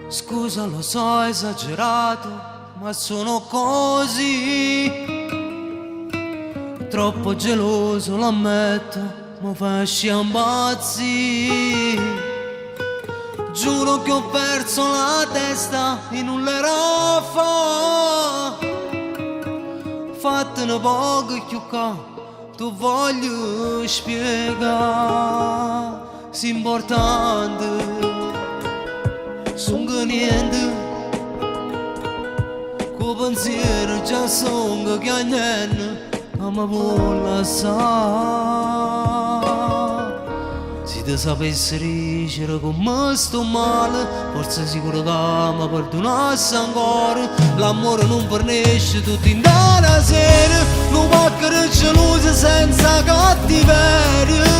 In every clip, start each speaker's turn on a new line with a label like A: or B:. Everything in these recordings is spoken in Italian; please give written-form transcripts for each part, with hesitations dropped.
A: Scusa, lo so, esagerato, ma sono così. Troppo geloso, lo ammetto, mi fasci impazzire. Giuro che ho perso la testa in un leraffa. Fattene poco più che tu voglio spiegare. È importante, sono niente. Con pensiero già sono che niente. Ma mi vuole sa. Se ti sapessi dicere come sto male, forse sicuro che mi perdonassi ancora. L'amore non fornisce tutti in una sera, non va che gelosa senza cattiveria.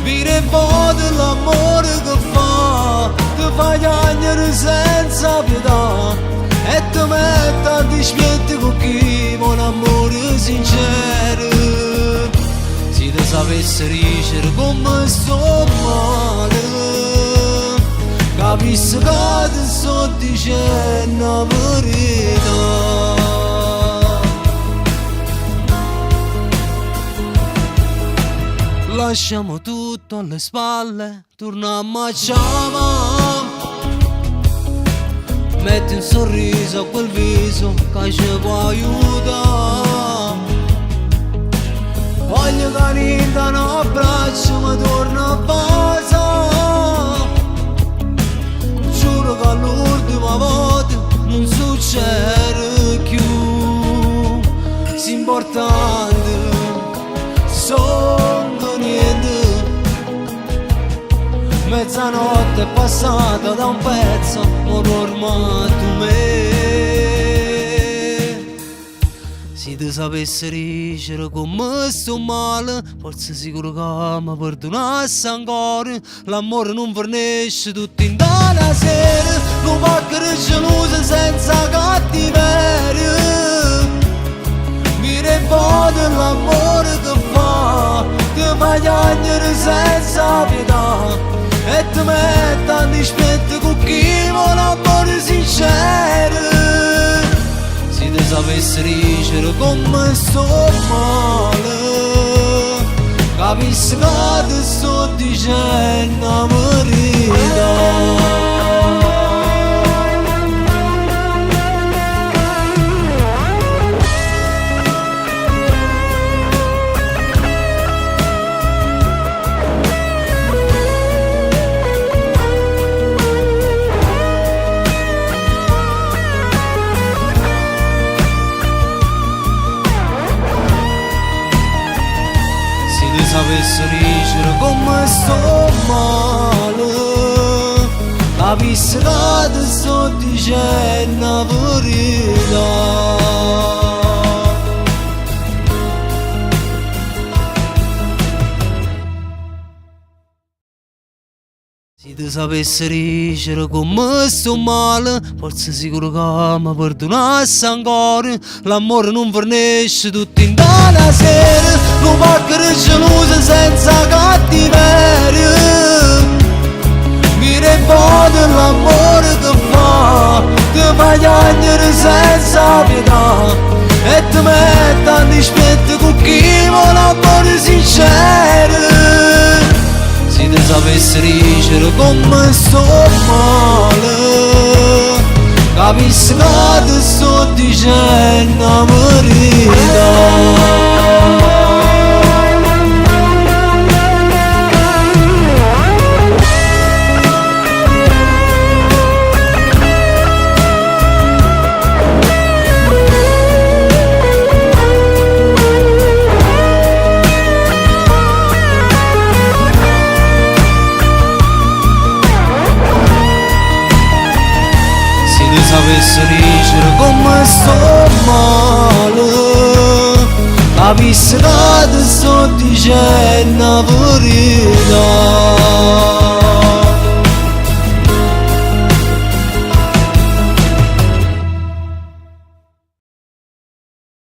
A: Vire voto l'amore che fa, ti fa piangere senza pietà e ti mette a dispetto con chi vuole un amore sincero. Se ti sapessi dicere come sto male, capissi che ti sto dicendo la verità. Lasciamo tutto alle spalle, torniamo a chiamare. Metti un sorriso a quel viso che ci può aiutare. Voglio che niente un abbraccio mi torna a casa. Giuro che l'ultima volta non succede più. È importante, sono niente. Mezzanotte è passata da un pezzo, ho dormato me. Se ti sapessi dicere come sto male, forse sicuro che mi perdonassi ancora. L'amore non fornisce tutti in una sera, non va che gelosa senza cattiveria. Mire voto l'amore che fa, ti fa piangere senza pietà e ti mette a dispetto con chi vuole amore sincero. Se ti sapessi dicere come sto male, capissi che ti sto dicendo la verità. Sapessi dicere come sto male, capissi che ti sto dicendo la verità. Se ti sapessi dicere come sto male, forse sicuro che mi perdonassi ancora. L'amore non fornisce tutti in una sera, non va che gelosa senza cattiveria. Mire voto l'amore che fa, ti fa piangere senza pietà e ti mette a dispetto con chi vuole amore sincero. Se ti sapessi dicere come sto male, capissi che ti sto dicendo la verità. Sapessi dicere come sto male, capissi che ti sto dicendo la verità.